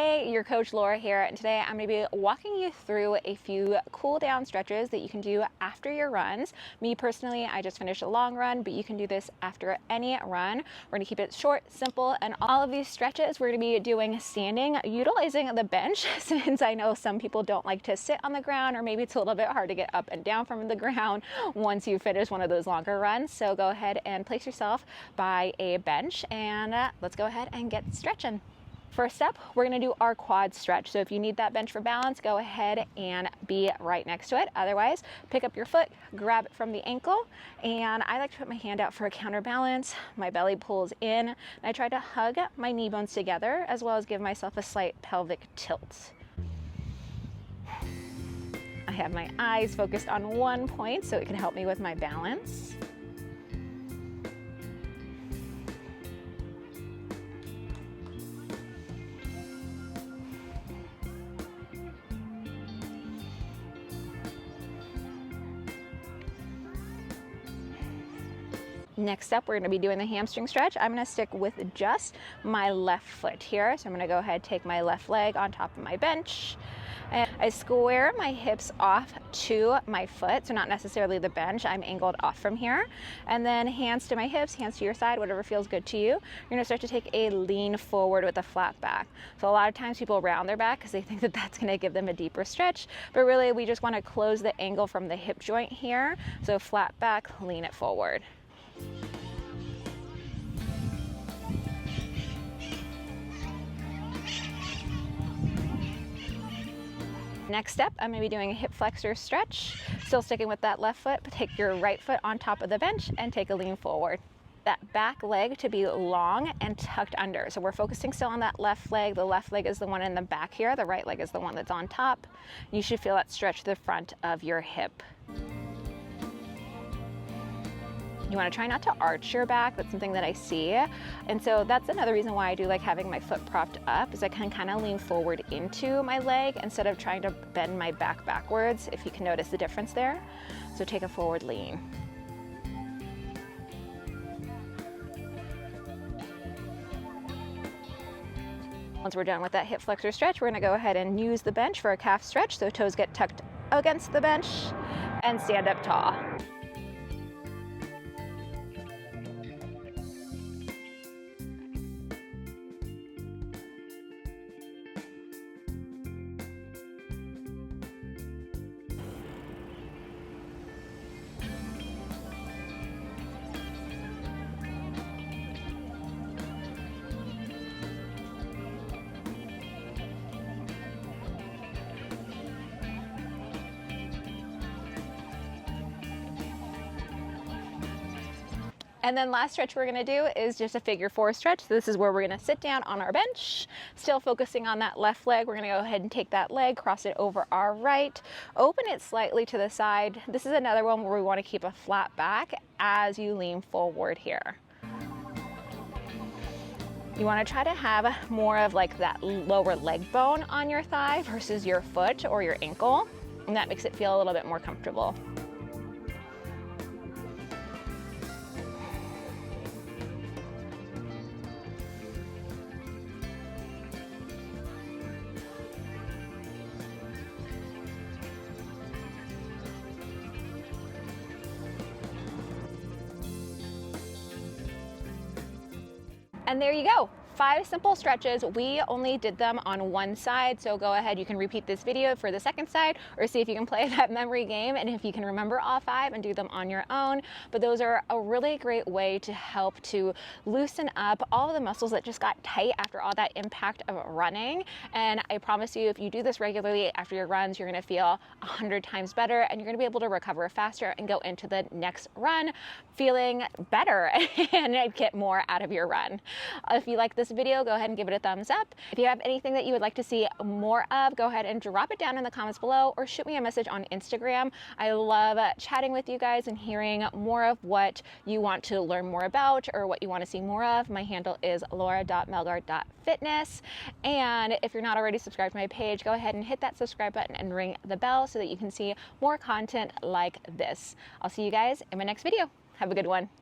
Hey, your coach Laura here, and today I'm going to be walking you through a few cool down stretches that you can do after your runs. Me personally, I just finished a long run, but you can do this after any run. We're going to keep it short, simple, and all of these stretches we're going to be doing standing, utilizing the bench, since I know some people don't like to sit on the ground, or maybe it's a little bit hard to get up and down from the ground once you finish one of those longer runs. So go ahead and place yourself by a bench, and let's go ahead and get stretching. First up, we're going to do our quad stretch. So if you need that bench for balance, go ahead and be right next to it. Otherwise, pick up your foot, grab it from the ankle, and I like to put my hand out for a counterbalance. My belly pulls in, and I try to hug my knee bones together, as well as give myself a slight pelvic tilt. I have my eyes focused on one point, so it can help me with my balance. Next up, we're going to be doing the hamstring stretch. I'm going to stick with just my left foot here. So I'm going to go ahead and take my left leg on top of my bench. And I square my hips off to my foot, so not necessarily the bench. I'm angled off from here. And then hands to my hips, hands to your side, whatever feels good to you. You're going to start to take a lean forward with a flat back. So a lot of times people round their back because they think that that's going to give them a deeper stretch. But really, we just want to close the angle from the hip joint here. So flat back, lean it forward. Next up, I'm going to be doing a hip flexor stretch. Still sticking with that left foot, but take your right foot on top of the bench and take a lean forward. That back leg to be long and tucked under. So we're focusing still on that left leg. The left leg is the one in the back here. The right leg is the one that's on top. You should feel that stretch to the front of your hip. You want to try not to arch your back. That's something that I see. And so that's another reason why I do like having my foot propped up, is I can kind of lean forward into my leg instead of trying to bend my back backwards, if you can notice the difference there. So take a forward lean. Once we're done with that hip flexor stretch, we're going to go ahead and use the bench for a calf stretch. So toes get tucked against the bench and stand up tall. And then last stretch we're going to do is just a figure four stretch. So this is where we're going to sit down on our bench, still focusing on that left leg. We're going to go ahead and take that leg, cross it over our right, open it slightly to the side. This is another one where we want to keep a flat back as you lean forward here. You want to try to have more of like that lower leg bone on your thigh versus your foot or your ankle, and that makes it feel a little bit more comfortable. And there you go. 5 simple stretches. We only did them on one side, so go ahead, you can repeat this video for the second side, or see if you can play that memory game and if you can remember all 5 and do them on your own. But those are a really great way to help to loosen up all of the muscles that just got tight after all that impact of running. And I promise you, if you do this regularly after your runs, you're going to feel 100 times better, and you're going to be able to recover faster and go into the next run feeling better and get more out of your run. If you like this video, go ahead and give it a thumbs up. If you have anything that you would like to see more of, go ahead and drop it down in the comments below, or shoot me a message on Instagram. I love chatting with you guys and hearing more of what you want to learn more about or what you want to see more of. My handle is laura.melgard.fitness. And if you're not already subscribed to my page, go ahead and hit that subscribe button and ring the bell so that you can see more content like this. I'll see you guys in my next video. Have a good one.